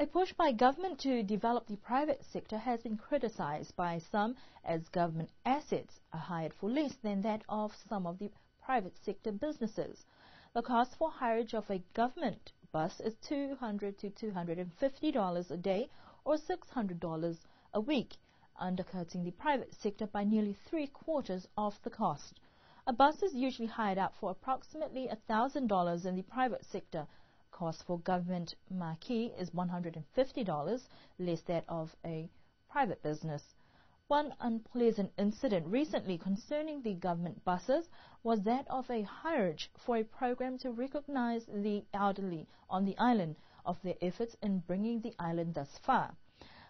A push by government to develop the private sector has been criticized by some as government assets are hired for less than that of some of the private sector businesses. The cost for hireage of a government bus is $200 to $250 a day or $600 a week, undercutting the private sector by nearly three-quarters of the cost. A bus is usually hired out for approximately $1,000 in the private sector. Cost for government marquee is $150, less that of a private business. One unpleasant incident recently concerning the government buses was that of a hireage for a program to recognize the elderly on the island of their efforts in bringing the island thus far.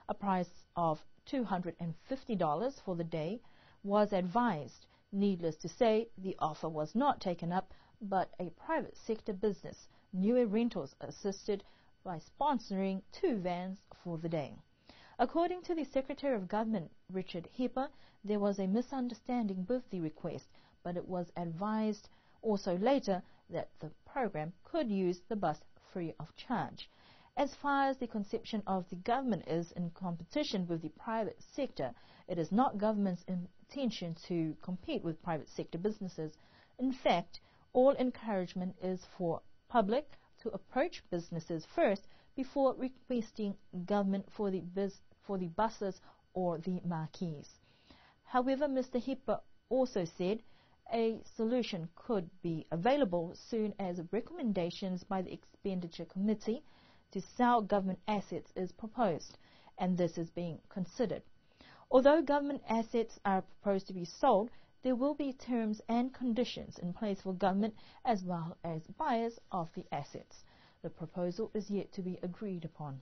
A price of $250 for the day was advised. Needless to say, the offer was not taken up, but a private sector business, Niue Rentals, assisted by sponsoring 2 vans for the day. According to the Secretary of Government, Richard Hipper, there was a misunderstanding with the request, but it was advised also later that the program could use the bus free of charge. As far as the conception of the government is in competition with the private sector, it is not government's intention to compete with private sector businesses. In fact, all encouragement is for public to approach businesses first before requesting government for the buses or the marquees. However, Mr. Hipper also said a solution could be available soon as recommendations by the Expenditure Committee to sell government assets is proposed, and this is being considered. Although government assets are proposed to be sold, there will be terms and conditions in place for government as well as buyers of the assets. The proposal is yet to be agreed upon.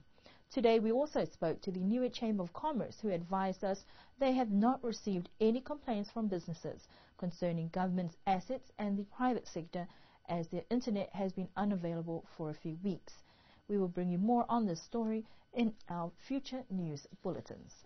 Today we also spoke to the Niue Chamber of Commerce, who advised us they have not received any complaints from businesses concerning government's assets and the private sector, as their internet has been unavailable for a few weeks. We will bring you more on this story in our future news bulletins.